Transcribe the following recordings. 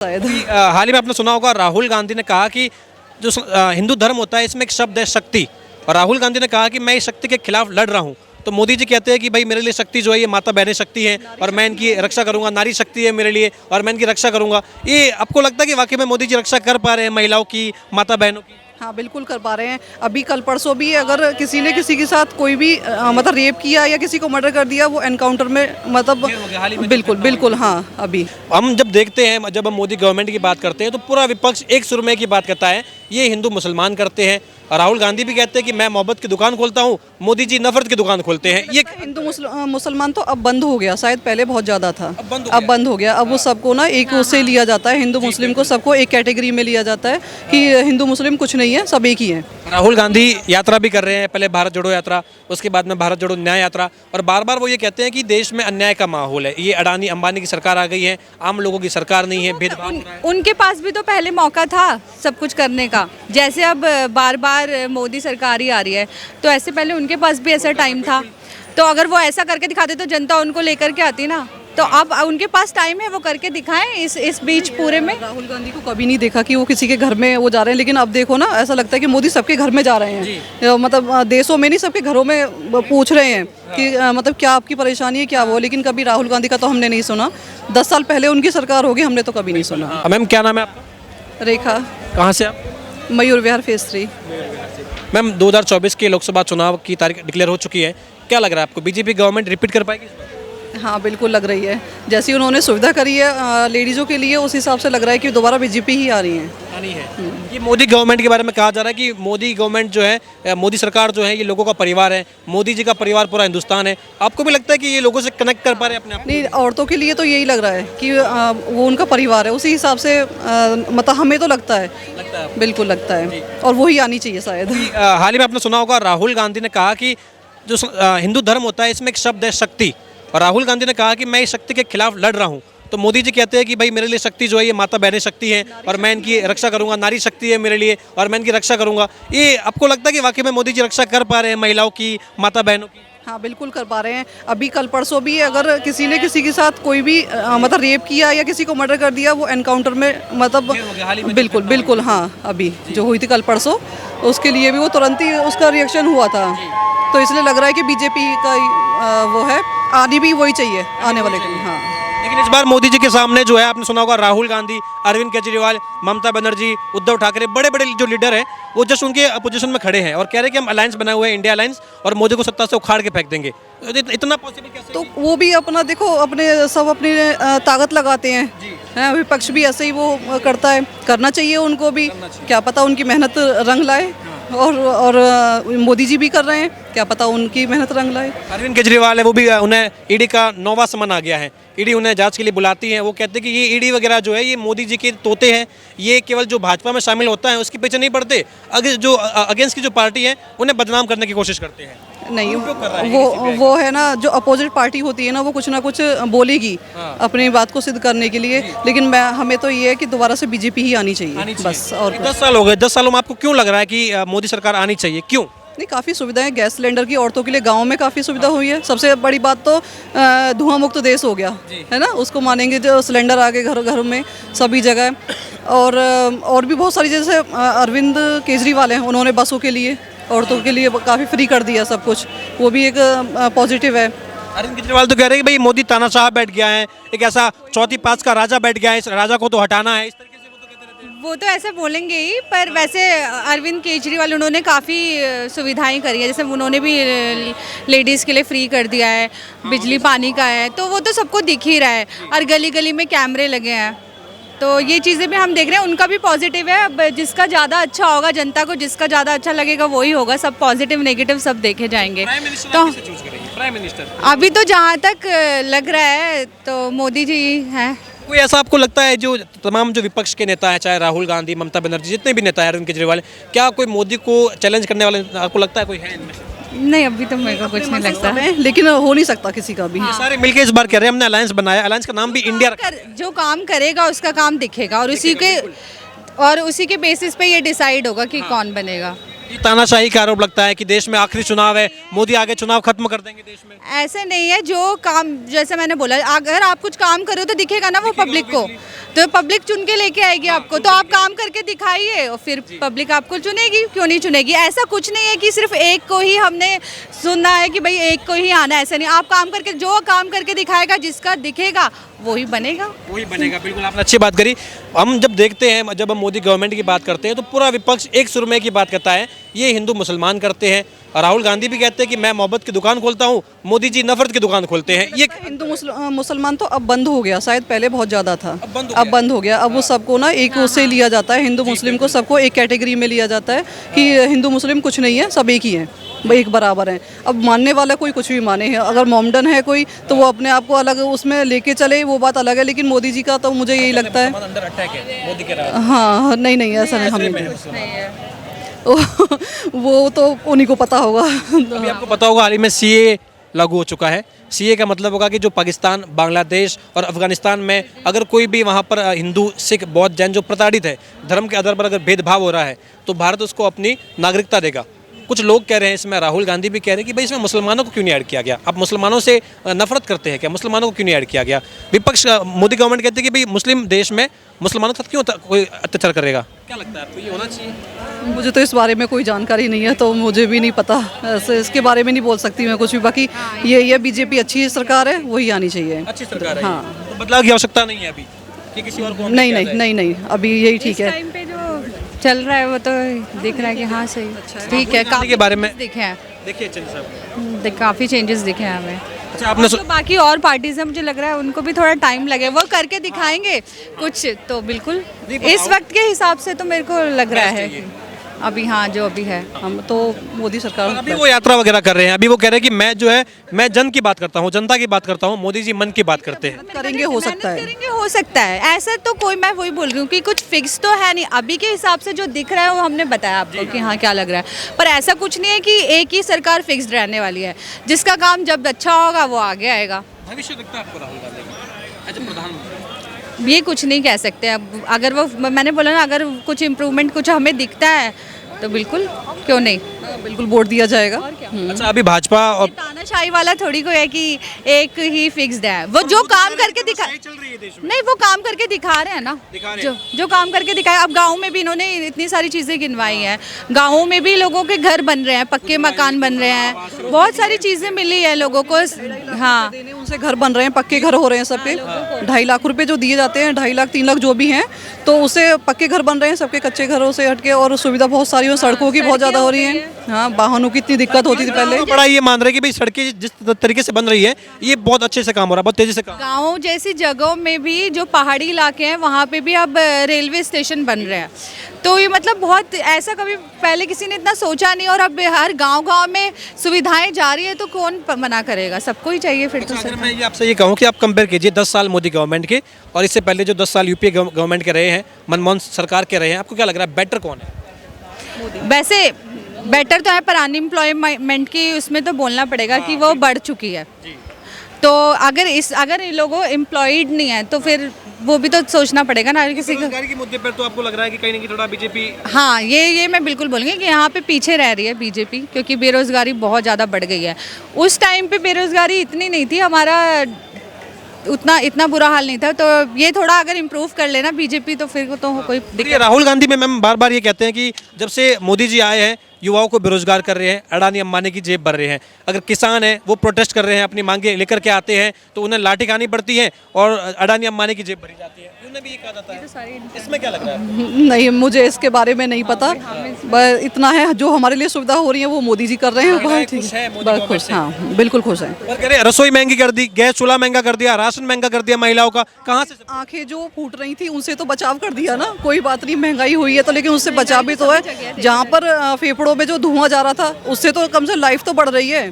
शायद हाल ही में आपने सुना होगा राहुल गांधी ने कहा कि जो हिंदू धर्म होता है इसमें एक शब्द है शक्ति, और राहुल गांधी ने कहा कि मैं इस शक्ति के खिलाफ लड़ रहा हूं। तो मोदी जी कहते हैं कि भाई मेरे लिए शक्ति जो है ये माता बहने शक्ति है और मैं इनकी रक्षा करूंगा, नारी शक्ति है मेरे लिए और मैं इनकी रक्षा करूंगा। ये आपको लगता है कि वाकई में मोदी जी रक्षा कर पा रहे हैं महिलाओं की, माता बहनों की? हाँ बिल्कुल कर पा रहे हैं। अभी कल परसों भी अगर किसी ने किसी के साथ कोई भी मतलब रेप किया या किसी को मर्डर कर दिया, वो एनकाउंटर में मतलब बिल्कुल बिल्कुल। हाँ अभी हम जब देखते हैं, जब हम मोदी गवर्नमेंट की बात करते हैं तो पूरा विपक्ष एक सुर में की बात करता है ये हिंदू मुसलमान करते हैं, और राहुल गांधी भी कहते हैं कि मैं मोहब्बत की दुकान खोलता हूँ, मोदी जी नफरत की दुकान खोलते हैं। ये हिंदू मुसलमान तो अब बंद हो गया, शायद पहले बहुत ज़्यादा था, अब बंद हो गया। अब वो सबको ना एक उससे लिया जाता है, हिंदू मुस्लिम को सबको एक कैटेगरी में लिया जाता है कि हिंदू मुस्लिम कुछ नहीं है, सब एक ही है। राहुल गांधी यात्रा भी कर रहे हैं, पहले भारत जोड़ो यात्रा, उसके बाद में भारत जोड़ो न्याय यात्रा, और बार बार वो ये कहते हैं कि देश में अन्याय का माहौल है, ये अडानी अंबानी की सरकार आ गई है, आम लोगों की सरकार नहीं है, भेदभाव। उनके पास भी तो पहले मौका था सब कुछ करने का, जैसे अब बार बार मोदी सरकार ही आ रही है, तो ऐसे पहले उनके पास भी ऐसा टाइम था। तो अगर वो ऐसा करके दिखाते तो जनता उनको लेकर के आती ना। तो अब उनके पास टाइम है, वो करके दिखाएं इस बीच पूरे में। राहुल गांधी को कभी नहीं देखा कि वो किसी के घर में वो जा रहे हैं, लेकिन अब देखो ना, ऐसा लगता है कि मोदी सबके घर में जा रहे हैं, मतलब देशों में नहीं, सबके घरों में पूछ रहे हैं कि मतलब क्या आपकी परेशानी है, क्या वो। लेकिन कभी राहुल गांधी का तो हमने नहीं सुना। 10 साल पहले उनकी सरकार होगी, हमने तो कभी नहीं सुना। मैम क्या नाम है आपका? रेखा। कहाँ से आप? मयूर विहार फेज 3। मैम 2024 के लोकसभा चुनाव की तारीख डिक्लेयर हो चुकी है, क्या लग रहा है आपको, बीजेपी गवर्नमेंट रिपीट कर पाएगी इस बार? हाँ बिल्कुल लग रही है, जैसी उन्होंने सुविधा करी है लेडीज़ों के लिए, उस हिसाब से लग रहा है कि दोबारा बीजेपी ही आ रही है। आनी है। ये मोदी गवर्नमेंट के बारे में कहा जा रहा है कि मोदी गवर्नमेंट जो है, मोदी सरकार जो है, ये लोगों का परिवार है, मोदी जी का परिवार पूरा हिंदुस्तान है। आपको भी लगता है कि ये लोगों से कनेक्ट कर पा रहे हैं अपने आप? नहीं, औरतों के लिए तो यही लग रहा है कि वो उनका परिवार है, उसी हिसाब से मतलब हमें तो लगता है बिल्कुल लगता है, और वही आनी चाहिए शायद। हाल ही में आपने सुना होगा राहुल गांधी ने कहा कि जो हिंदू धर्म होता है इसमें एक शब्द है शक्ति, और राहुल गांधी ने कहा कि मैं इस शक्ति के खिलाफ लड़ रहा हूं। तो मोदी जी कहते हैं कि भाई मेरे लिए शक्ति जो है ये माता बहने शक्ति है और मैं इनकी रक्षा करूंगा, नारी शक्ति है मेरे लिए और मैं इनकी रक्षा करूंगा। ये आपको लगता है कि वाकई में मोदी जी रक्षा कर पा रहे हैं महिलाओं की, माता बहनों की? हाँ बिल्कुल कर पा रहे हैं। अभी कल परसों भी अगर किसी ने किसी के साथ कोई भी मतलब रेप किया या किसी को मर्डर कर दिया, वो एनकाउंटर में मतलब बिल्कुल बिल्कुल। हाँ अभी जो हुई थी कल परसों, उसके लिए भी वो तुरंत ही उसका रिएक्शन हुआ था। तो इसलिए लग रहा है कि बीजेपी का वो है, आनी भी वही चाहिए आने वाले दिन। हाँ लेकिन इस बार मोदी जी के सामने जो है, आपने सुना होगा राहुल गांधी, अरविंद केजरीवाल, ममता बनर्जी, उद्धव ठाकरे, बड़े बड़े जो लीडर हैं, वो जस्ट उनके अपोजिशन में खड़े हैं और कह रहे हैं कि हम अलायंस बनाए हुए हैं, इंडिया अलायंस, और मोदी को सत्ता से उखाड़ के फेंक देंगे। इतना पॉसिबल कैसे? तो वो भी अपना देखो, अपने सब अपनी ताकत लगाते हैं, विपक्ष भी ऐसे ही वो करता है, करना चाहिए उनको भी। क्या पता उनकी मेहनत रंग लाए, और मोदी जी भी कर रहे हैं, क्या पता उनकी मेहनत रंग लाए। अरविंद केजरीवाल है, वो भी उन्हें ईडी का 9वां समन आ गया है, ईडी उन्हें जांच के लिए बुलाती है। वो कहते हैं कि ये ईडी वगैरह जो है ये मोदी जी के तोते हैं, ये केवल जो भाजपा में शामिल होता है उसके पीछे नहीं पड़ते, जो अगेंस्ट की जो पार्टी है उन्हें बदनाम करने की कोशिश करते हैं। नहीं, वो है ना, जो अपोजिट पार्टी होती है ना, वो कुछ ना कुछ बोलेगी अपनी बात को सिद्ध करने के लिए। लेकिन हमें तो ये है कि दोबारा से बीजेपी ही आनी चाहिए बस। और 10 साल हो गए, 10 सालों में आपको क्यों लग रहा है कि मोदी सरकार आनी चाहिए, क्यों? नहीं, काफ़ी सुविधाएं, गैस सिलेंडर की औरतों के लिए गांव में काफ़ी सुविधा हुई है। सबसे बड़ी बात तो धुआं मुक्त देश हो गया है ना, उसको मानेंगे, जो सिलेंडर आ गए घर घर में सभी जगह। और भी बहुत सारी, जैसे अरविंद केजरीवाल हैं, उन्होंने बसों के लिए औरतों के लिए काफ़ी फ्री कर दिया सब कुछ, वो भी एक पॉजिटिव है। अरविंद केजरीवाल तो कह रहे हैं कि भाई मोदी तानाशाह बैठ गया है, एक ऐसा चौथी पास का राजा बैठ गया है, इस राजा को तो हटाना है, इस तरीके से वो तो कहते रहते हैं। वो तो ऐसे बोलेंगे ही, पर वैसे अरविंद केजरीवाल उन्होंने काफ़ी सुविधाएं करी है, जैसे उन्होंने भी लेडीज़ के लिए फ्री कर दिया है, बिजली पानी का है, तो वो तो सबको दिख ही रहा है, और गली गली में कैमरे लगे हैं, तो ये चीज़ें भी हम देख रहे हैं। उनका भी पॉजिटिव है, अब जिसका ज़्यादा अच्छा होगा, जनता को जिसका ज़्यादा अच्छा लगेगा वही होगा, सब पॉजिटिव नेगेटिव सब देखे जाएंगे। तो प्राइम मिनिस्टर अभी तो जहाँ तक लग रहा है तो मोदी जी हैं। कोई ऐसा आपको लगता है, जो तमाम जो विपक्ष के नेता हैं, चाहे राहुल गांधी, ममता बनर्जी, जितने भी नेता हैं, अरविंद केजरीवाल, क्या कोई मोदी को चैलेंज करने वाले आपको लगता है कोई है इनमें से? नहीं, अभी तो मेरे को कुछ नहीं लगता है, लेकिन हो नहीं सकता किसी का भी। सारे मिलके इस बार कह रहे हैं हमने अलायंस बनाया, अलायंस का नाम भी इंडिया रखा। जो काम करेगा उसका काम दिखेगा, और उसी के बेसिस पे ये डिसाइड होगा कि कौन बनेगा। ये तानाशाही का आरोप लगता है कि देश में आखिरी चुनाव है, मोदी आगे चुनाव खत्म कर देंगे देश में। ऐसे नहीं है, जो काम जैसे मैंने बोला, अगर आप कुछ काम करो तो दिखेगा ना वो पब्लिक को, तो पब्लिक चुन के लेके आएगी आपको, तो आप काम करके दिखाइए और फिर पब्लिक आपको चुनेगी, क्यों नहीं चुनेगी। ऐसा कुछ नहीं है कि सिर्फ एक को ही हमने सुनना है कि भाई एक को ही आना है, ऐसा नहीं। आप काम करके, जो काम करके दिखाएगा, जिसका दिखेगा वही बनेगा, वही बनेगा। बिल्कुल आपने अच्छी बात करी। हम जब देखते हैं, जब हम मोदी गवर्नमेंट की बात करते हैं तो पूरा विपक्ष एक सुर में की बात करता है, ये हिंदू मुसलमान करते हैं। और राहुल गांधी भी कहते हैं कि मैं मोहब्बत की दुकान खोलता हूँ, मोदी जी नफरत की दुकान खोलते हैं। ये हिंदू मुसलमान तो अब बंद हो गया, शायद पहले बहुत ज़्यादा था, अब बंद हो गया। अब वो सबको ना एक उससे लिया जाता है, हिंदू मुस्लिम को सबको एक कैटेगरी में लिया जाता है कि हिंदू मुस्लिम कुछ नहीं है, सब एक ही हैं, एक बराबर हैं। अब मानने वाला कोई कुछ भी माने है, अगर मोमडन है कोई तो वो अपने आप को अलग उसमें लेके चले, वो बात अलग है। लेकिन मोदी जी का तो मुझे यही लगता है, अंदर अटैक है मोदी के राज। हाँ नहीं नहीं ऐसा नहीं, हमें वो तो उन्हीं को पता होगा। अभी आपको पता होगा हाल ही में सीए लागू हो चुका है। सीए का मतलब होगा कि जो पाकिस्तान, बांग्लादेश और अफगानिस्तान में अगर कोई भी वहाँ पर हिंदू, सिख, बौद्ध, जैन जो प्रताड़ित है, धर्म के आधार पर अगर भेदभाव हो रहा है तो भारत उसको अपनी नागरिकता देगा। कुछ लोग कह रहे हैं इसमें, राहुल गांधी भी कह रहे हैं कि भाई इसमें मुसलमानों को क्यों नहीं ऐड किया गया, आप मुसलमानों से नफरत करते हैं क्या, मुसलमानों को क्यों नहीं ऐड किया गया। विपक्ष मोदी गवर्नमेंट कहती है कि भाई मुस्लिम देश में मुसलमानों के साथ क्यों कोई अत्याचार करेगा। क्या लगता है आपको, ये होना चाहिए? मुझे तो इस बारे में कोई जानकारी नहीं है, तो मुझे भी नहीं पता, ऐसे इसके बारे में नहीं बोल सकती मैं कुछ भी। बाकी ये बीजेपी अच्छी सरकार है, वही आनी चाहिए। अच्छी सरकार है, हाँ। तो बदलाव की आवश्यकता नहीं है अभी कि किसी और को हम नहीं लेके आ नहीं जाए? नहीं नहीं, अभी यही ठीक है। टाइम पे जो चल रहा है वो तो दिख रहा है कि हाँ सही, ठीक है। गांधी के बारे में दिखे हैं, देखिए चंद्र साहब, काफ़ी चेंजेस दिखे हैं हमें। अच्छा आपने तो बाकी और पार्टीज है, मुझे लग रहा है उनको भी थोड़ा टाइम लगे, वो करके दिखाएंगे कुछ तो बिल्कुल इस वक्त के हिसाब से तो मेरे को लग रहा है कि अभी हाँ जो अभी है। हम तो मोदी सरकार अभी वो यात्रा वगैरह कर रहे हैं, अभी वो कह रहे हैं कि मैं जो है मैं जन की बात करता हूँ, जनता की बात करता हूँ, मोदी जी मन की बात करते हैं। करेंगे, हो सकता है। करेंगे, हो सकता है। ऐसा तो कोई, मैं वही बोल रही हूँ कि कुछ फिक्स तो है नहीं अभी के हिसाब से, जो दिख रहा है वो हमने बताया आपको कि हाँ क्या लग रहा है। पर ऐसा कुछ नहीं है कि एक ही सरकार फिक्स्ड रहने वाली है, जिसका काम जब अच्छा होगा वो आगे आएगा। भविष्य दिखता है आपको राहुल गांधी का एज ए प्रधानमंत्री? ये कुछ नहीं कह सकते अब, अगर वो, मैंने बोला ना, अगर कुछ इम्प्रूवमेंट कुछ हमें दिखता है तो बिल्कुल क्यों नहीं, बिल्कुल वोट दिया जाएगा। अच्छा अभी भाजपा और तानाशाही वाला थोड़ी कोई है कि एक ही फिक्स्ड है, वो जो काम करके दिखा, चल रही है देश में। नहीं वो काम करके दिखा रहे हैं ना, जो काम करके दिखाया। अब गाँव में भी इन्होंने इतनी सारी चीज़ें गिनवाई हैं, गाँवों में भी लोगों के घर बन रहे हैं, पक्के मकान बन रहे हैं, बहुत सारी चीज़ें मिली है लोगों को। हाँ उनसे घर बन रहे हैं, पक्के घर हो रहे हैं सबके। 2.5 लाख रुपए जो दिए जाते हैं, 2.5 लाख 3 लाख जो भी हैं, तो उससे पक्के घर बन रहे हैं सबके, कच्चे घरों से हटके। और सुविधा बहुत सारी हो, सड़कों की बहुत ज़्यादा हो रही है। हाँ वाहनों की इतनी दिक्कत होती थी पहले। बड़ा ये मान रहे हैं कि भाई सड़कें जिस तरीके से बन रही है ये बहुत अच्छे से काम हो रहा है, बहुत तेजी से काम। गाँव जैसी जगहों में भी, जो पहाड़ी इलाके हैं वहाँ पे भी अब रेलवे स्टेशन बन रहे हैं, तो ये मतलब बहुत ऐसा कभी पहले किसी ने इतना सोचा नहीं। और अब हर गांव-गांव में सुविधाएं जा रही है, तो कौन मना करेगा, सबको ही चाहिए फिर तो। अगर मैं ये आपसे ये कहूँ कि आप कंपेयर कीजिए 10 साल मोदी गवर्नमेंट के और इससे पहले जो 10 साल यूपीए गवर्नमेंट के रहे हैं, मनमोहन सरकार के रहे हैं, आपको क्या लग रहा है बेटर कौन है? वैसे बेटर तो है, पर अनएम्प्लॉयमेंट की उसमें तो बोलना पड़ेगा कि वो बढ़ चुकी है। तो अगर लोगों एम्प्लॉयड नहीं है तो फिर वो भी तो सोचना पड़ेगा ना किसी को। बेरोजगारी के मुद्दे पर तो आपको लग रहा है कि कहीं ना कहीं थोड़ा बीजेपी, हाँ ये मैं बिल्कुल बोलूँगी कि यहाँ पे पीछे रह रही है बीजेपी, क्योंकि बेरोज़गारी बहुत ज़्यादा बढ़ गई है। उस टाइम पे बेरोज़गारी इतनी नहीं थी, हमारा इतना बुरा हाल नहीं था। तो ये थोड़ा अगर इम्प्रूव कर लेना बीजेपी तो फिर तो कोई दिक्कत। राहुल गांधी में मैम बार बार ये कहते हैं कि जब से मोदी जी आए हैं युवाओं को बेरोजगार कर रहे हैं, अडानी अंबानी की जेब भर रहे हैं। अगर किसान हैं वो प्रोटेस्ट कर रहे हैं, अपनी मांगे लेकर के आते हैं तो उन्हें लाठी खानी पड़ती है और अडानी अंबानी की जेब भरी जाती है, उन्हें भी ये कहा जाता है। इसमें क्या लग रहा है? नहीं मुझे इसके बारे में नहीं पता, बस इतना है जो हमारे लिए सुविधा हो रही है वो मोदी जी कर रहे हैं, बहुत ठीक है, बहुत खुश। हाँ बिल्कुल खुश हैं। और कह रहे हैं रसोई महंगी कर दी, गैस चूल्हा महंगा कर दिया, राशन महंगा कर दिया महिलाओं का, कहाँ से? आंखें जो फूट रही थी उनसे तो बचाव कर दिया ना, कोई बात नहीं, महंगाई हुई है तो, लेकिन उससे बचाव भी तो है। जहाँ पर फेफड़ों में जो धुआं जा रहा था उससे तो कम से लाइफ तो बढ़ रही है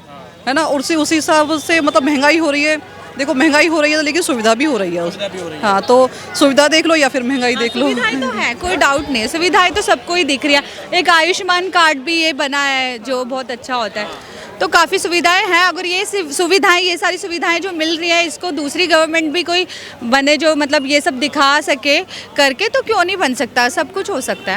ना, उसी हिसाब से मतलब महंगाई हो रही है। देखो महंगाई हो रही है लेकिन सुविधा भी हो रही है। हाँ तो सुविधा देख लो या फिर महंगाई देख लो। सुविधाएं तो है, कोई डाउट नहीं है, सुविधाएं तो सबको ही दिख रही है। एक आयुष्मान कार्ड भी ये बना है जो बहुत अच्छा होता है, तो काफ़ी सुविधाएं हैं। अगर ये सुविधाएं, ये सारी सुविधाएं जो मिल रही हैं, इसको दूसरी गवर्नमेंट भी कोई बने जो मतलब ये सब दिखा सके करके, तो क्यों नहीं बन सकता, सब कुछ हो सकता है।